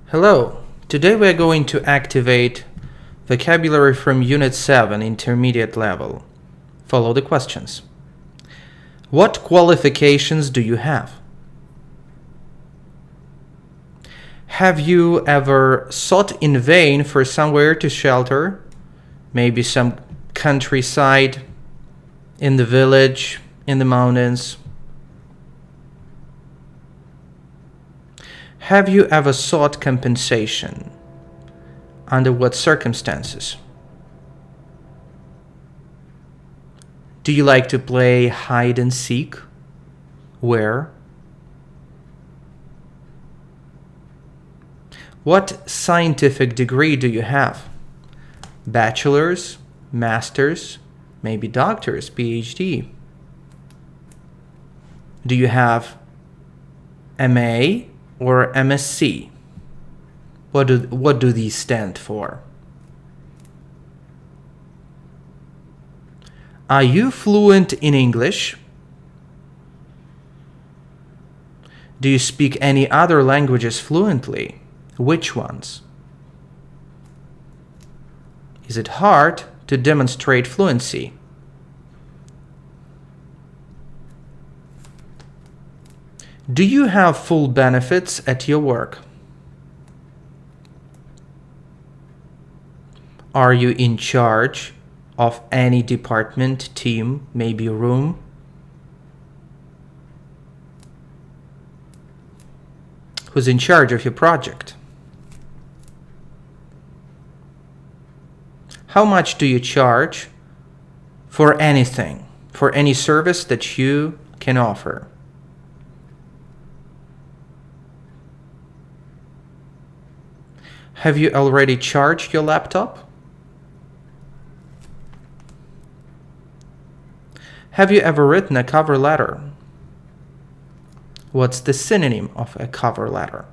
Hello, today we are going to activate vocabulary from Unit 7 intermediate level. Follow the questions. What qualifications do you have? Have you ever sought in vain for somewhere to shelter? Maybe some countryside, in the village, in the mountains? Have you ever sought compensation? Under what circumstances? Do you like to play hide and seek? Where? What scientific degree do you have? Bachelor's, master's, maybe doctor's, PhD. Do you have MA or MSc? What do these stand for? Are you fluent in English? Do you speak any other languages fluently? Which ones? Is it hard to demonstrate fluency? Do you have full benefits at your work? Are you in charge of any department, team, maybe room? Who's in charge of your project? How much do you charge for anything, for any service that you can offer? Have you already charged your laptop? Have you ever written a cover letter? What's the synonym of a cover letter?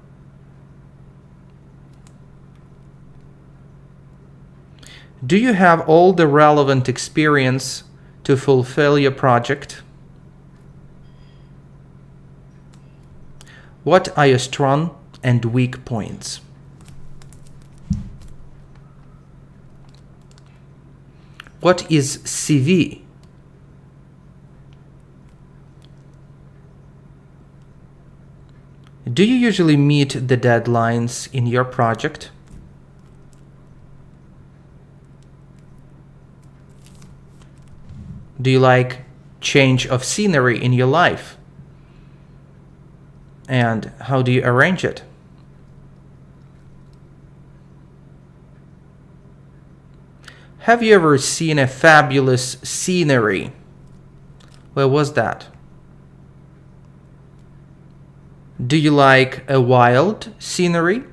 Do you have all the relevant experience to fulfill your project? What are your strong and weak points? What is CV? Do you usually meet the deadlines in your project? Do you like change of scenery in your life? And how do you arrange it? Have you ever seen a fabulous scenery? Where was that? Do you like a wild scenery?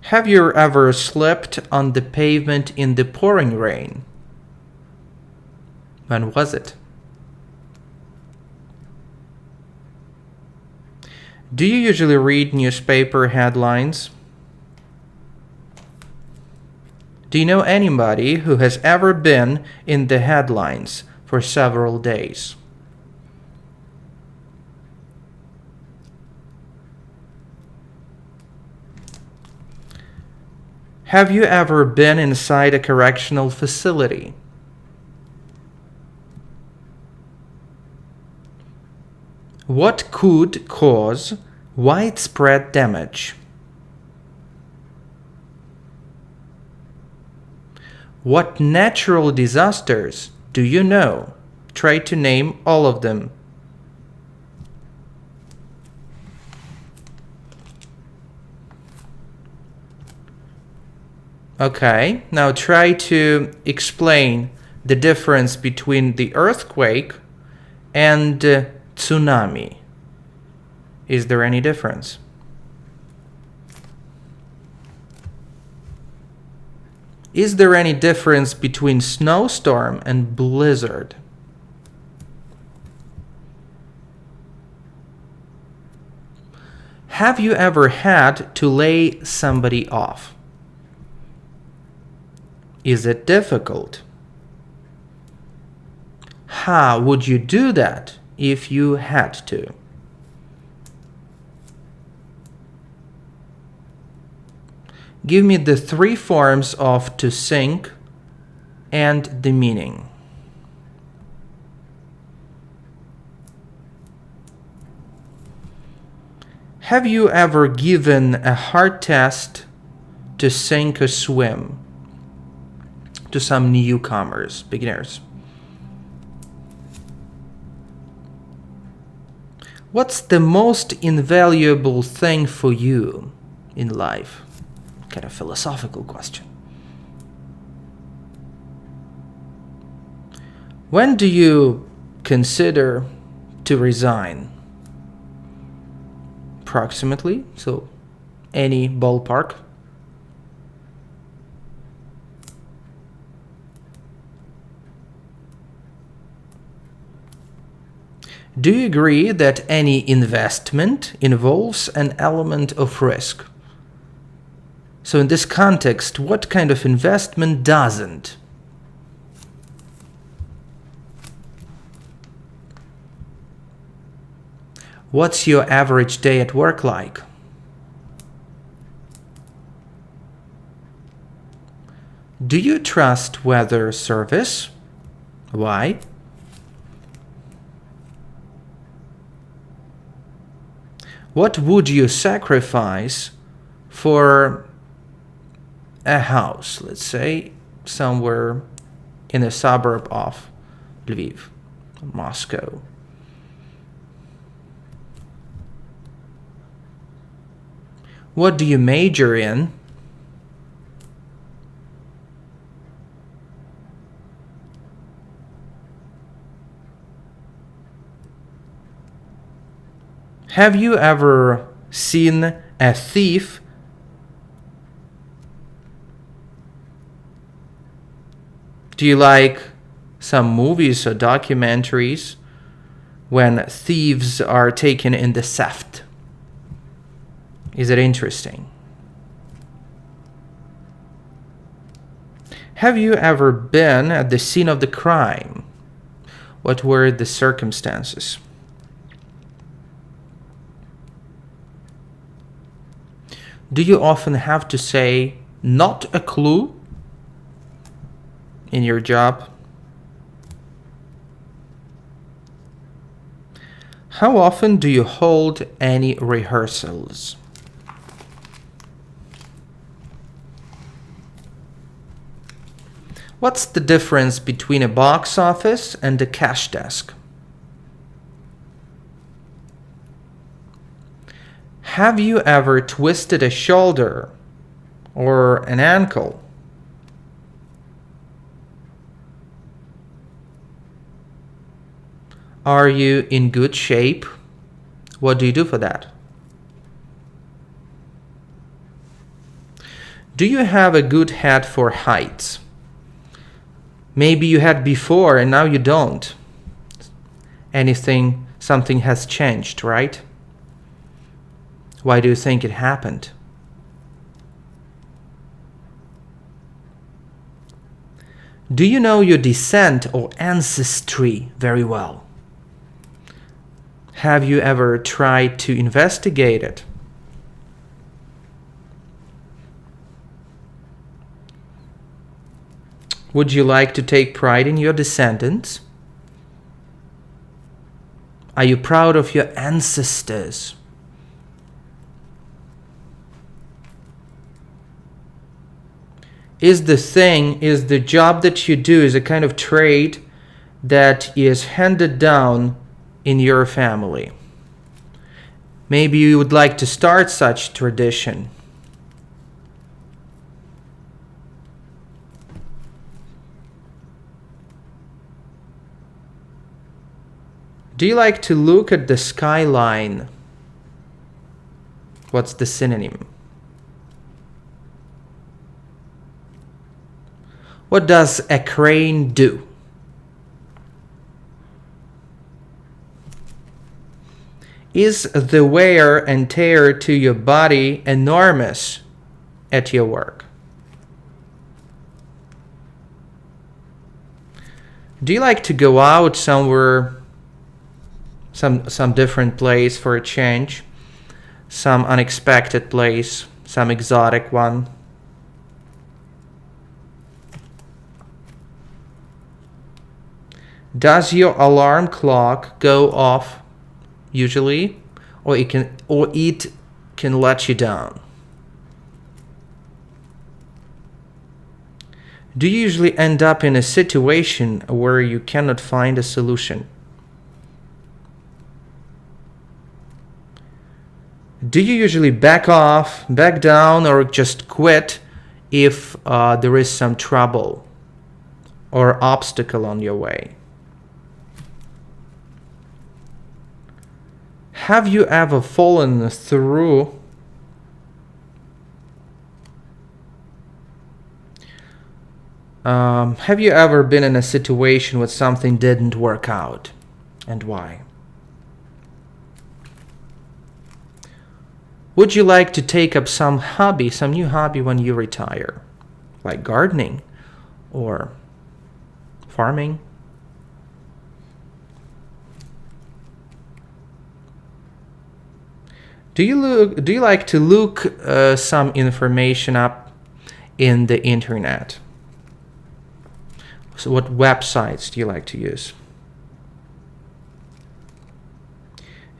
Have you ever slept on the pavement in the pouring rain? When was it? Do you usually read newspaper headlines? Do you know anybody who has ever been in the headlines for several days? Have you ever been inside a correctional facility? What could cause widespread damage? What natural disasters do you know? Try to name all of them. Okay, now try to explain the difference between the earthquake and tsunami. Is there any difference? Is there any difference between snowstorm and blizzard? Have you ever had to lay somebody off? Is it difficult? How would you do that if you had to? Give me the three forms of to sink and the meaning. Have you ever given a hard test to sink or swim to some newcomers, beginners? What's the most invaluable thing for you in life? Kind of philosophical question. When do you consider to resign? Approximately, so any ballpark. Do you agree that any investment involves an element of risk? So in this context, what kind of investment doesn't? What's your average day at work like? Do you trust weather service? Why? What would you sacrifice for a house, let's say, somewhere in a suburb of Lviv, Moscow? What do you major in? Have you ever seen a thief Do you like some movies or documentaries when thieves are taken in the theft? Is it interesting? Have you ever been at the scene of the crime? What were the circumstances? Do you often have to say, "not a clue," in your job? How often do you hold any rehearsals? What's the difference between a box office and a cash desk? Have you ever twisted a shoulder or an ankle? Are you in good shape? What do you do for that? Do you have a good head for heights? Maybe you had before and now you don't. Something has changed, right? Why do you think it happened? Do you know your descent or ancestry very well? Have you ever tried to investigate it? Would you like to take pride in your descendants? Are you proud of your ancestors? Is the job that you do is a kind of trade that is handed down in your family? Maybe you would like to start such tradition. Do you like to look at the skyline? What's the synonym? What does a crane do? Is the wear and tear to your body enormous at your work? Do you like to go out somewhere some different place for a change, some unexpected place, some exotic one. Does your alarm clock go off usually, or it can let you down? Do you usually end up in a situation where you cannot find a solution? Do you usually back off, back down, or just quit if there is some trouble or obstacle on your way? Have you ever fallen through have you ever been in a situation where something didn't work out, and why? Would you like to take up some new hobby when you retire, like gardening or farming? Do you like to look some information up in the internet? So what websites do you like to use?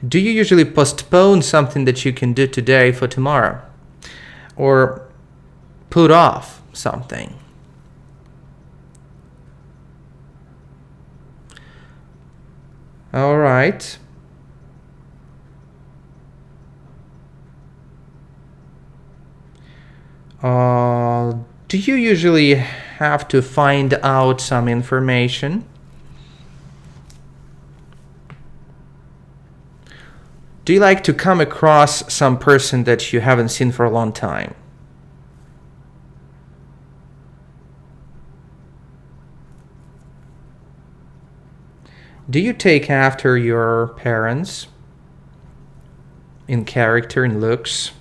Do you usually postpone something that you can do today for tomorrow? Or put off something? All right. Do you usually have to find out some information? Do you like to come across some person that you haven't seen for a long time? Do you take after your parents in character and looks?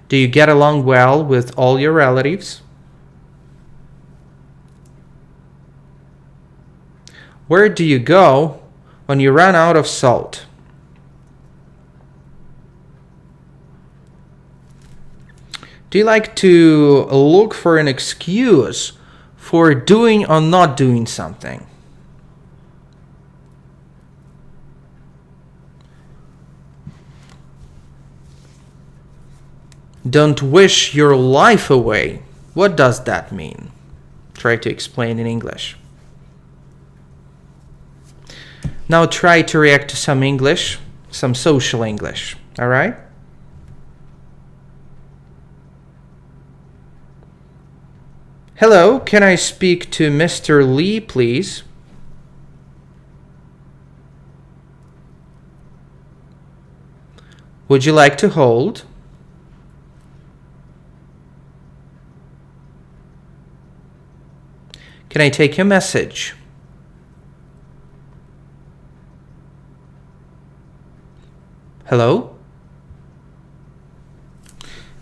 Do you get along well with all your relatives? Where do you go when you run out of salt? Do you like to look for an excuse for doing or not doing something? Don't wish your life away. What does that mean? Try to explain in English. Now try to react to some English, some social English. All right? Hello, can I speak to Mr. Lee, please? Would you like to hold? Can I take your message? Hello?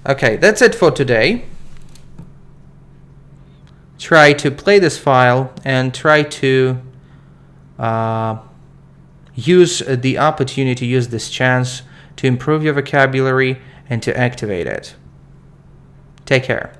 Okay, that's it for today. Try to play this file and try to use the opportunity, use this chance to improve your vocabulary and to activate it. Take care.